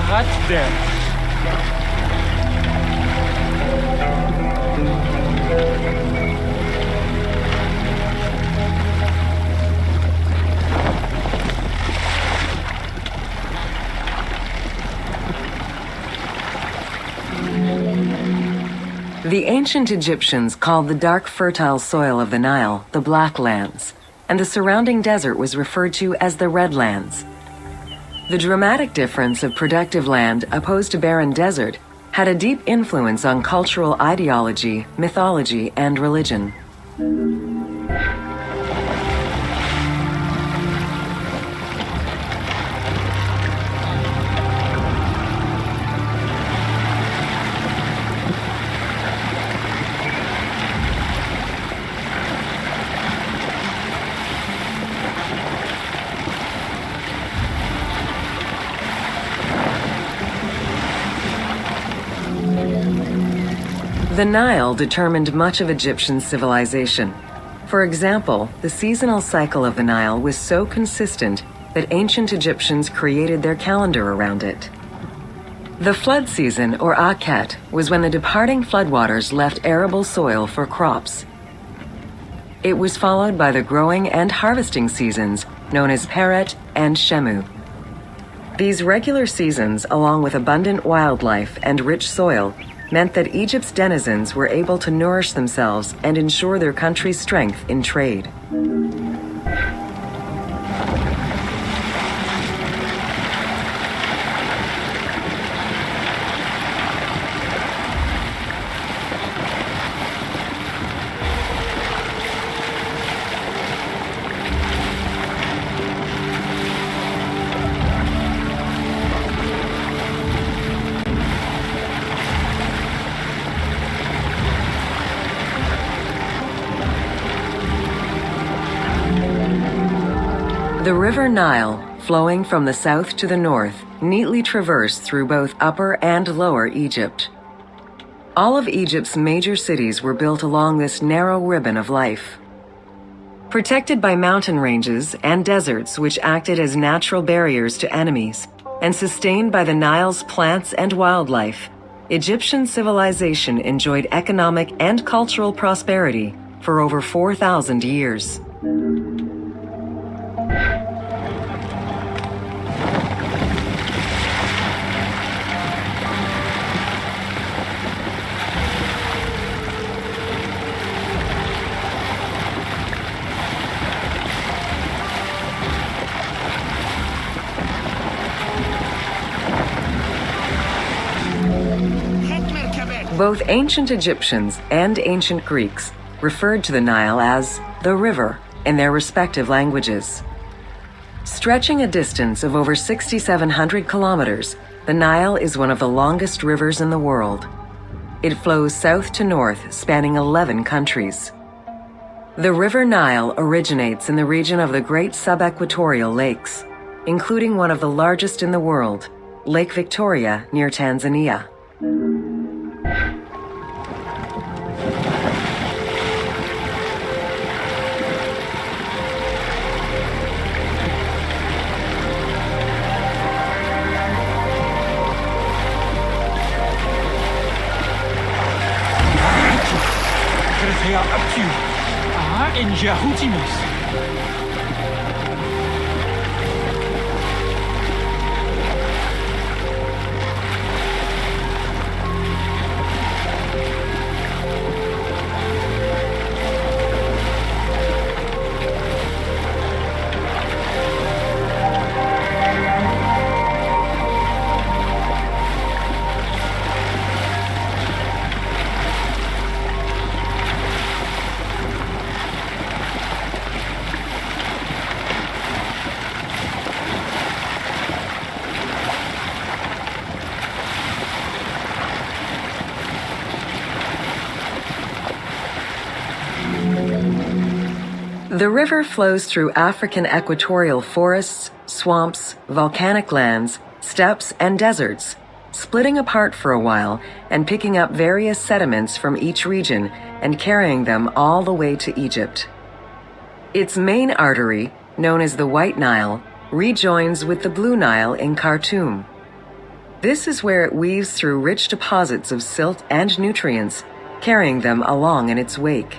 hot there. The ancient Egyptians called the dark fertile soil of the Nile the Black Lands, and the surrounding desert was referred to as the Red Lands. The dramatic difference of productive land opposed to barren desert had a deep influence on cultural ideology, mythology, and religion. The Nile determined much of Egyptian civilization. For example, the seasonal cycle of the Nile was so consistent that ancient Egyptians created their calendar around it. The flood season, or Akhet, was when the departing floodwaters left arable soil for crops. It was followed by the growing and harvesting seasons, known as Peret and Shemu. These regular seasons, along with abundant wildlife and rich soil, meant that Egypt's denizens were able to nourish themselves and ensure their country's strength in trade. The River Nile, flowing from the south to the north, neatly traversed through both Upper and Lower Egypt. All of Egypt's major cities were built along this narrow ribbon of life. Protected by mountain ranges and deserts which acted as natural barriers to enemies, and sustained by the Nile's plants and wildlife, Egyptian civilization enjoyed economic and cultural prosperity for over 4,000 years. Both ancient Egyptians and ancient Greeks referred to the Nile as the river in their respective languages. Stretching a distance of over 6,700 kilometers, the Nile is one of the longest rivers in the world. It flows south to north, spanning 11 countries. The River Nile originates in the region of the Great Subequatorial Lakes, including one of the largest in the world, Lake Victoria near Tanzania. In Jahutimus. The river flows through African equatorial forests, swamps, volcanic lands, steppes, and deserts, splitting apart for a while and picking up various sediments from each region and carrying them all the way to Egypt. Its main artery, known as the White Nile, rejoins with the Blue Nile in Khartoum. This is where it weaves through rich deposits of silt and nutrients, carrying them along in its wake.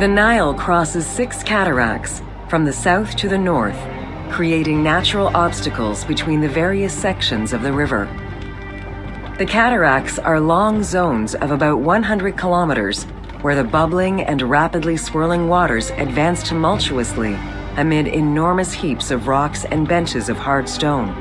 The Nile crosses 6 cataracts from the south to the north, creating natural obstacles between the various sections of the river. The cataracts are long zones of about 100 kilometers, where the bubbling and rapidly swirling waters advance tumultuously amid enormous heaps of rocks and benches of hard stone.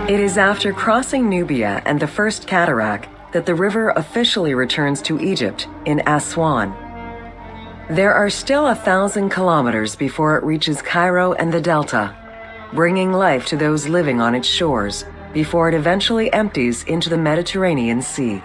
It is after crossing Nubia and the first cataract that the river officially returns to Egypt in Aswan. There are still 1,000 kilometers before it reaches Cairo and the Delta, bringing life to those living on its shores before it eventually empties into the Mediterranean Sea.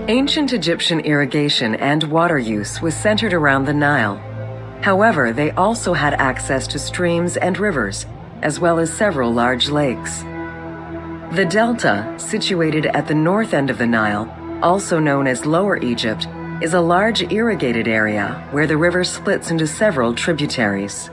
Ancient Egyptian irrigation and water use was centered around the Nile. However, they also had access to streams and rivers, as well as several large lakes. The Delta, situated at the north end of the Nile, also known as Lower Egypt, is a large irrigated area where the river splits into several tributaries.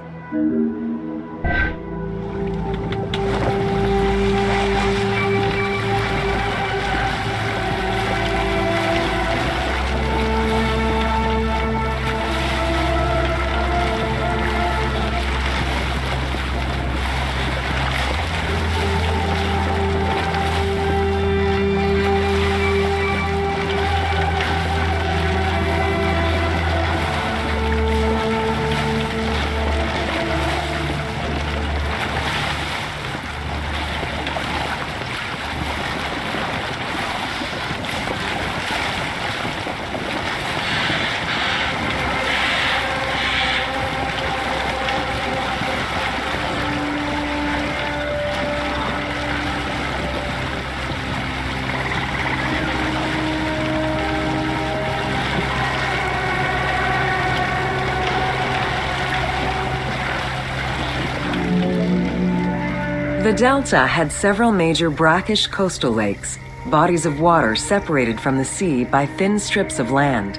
The delta had several major brackish coastal lakes, bodies of water separated from the sea by thin strips of land.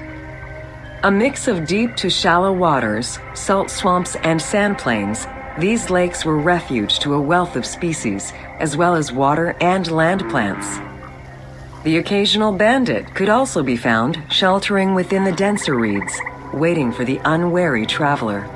A mix of deep to shallow waters, salt swamps, and sand plains, these lakes were refuge to a wealth of species, as well as water and land plants. The occasional bandit could also be found sheltering within the denser reeds, waiting for the unwary traveler.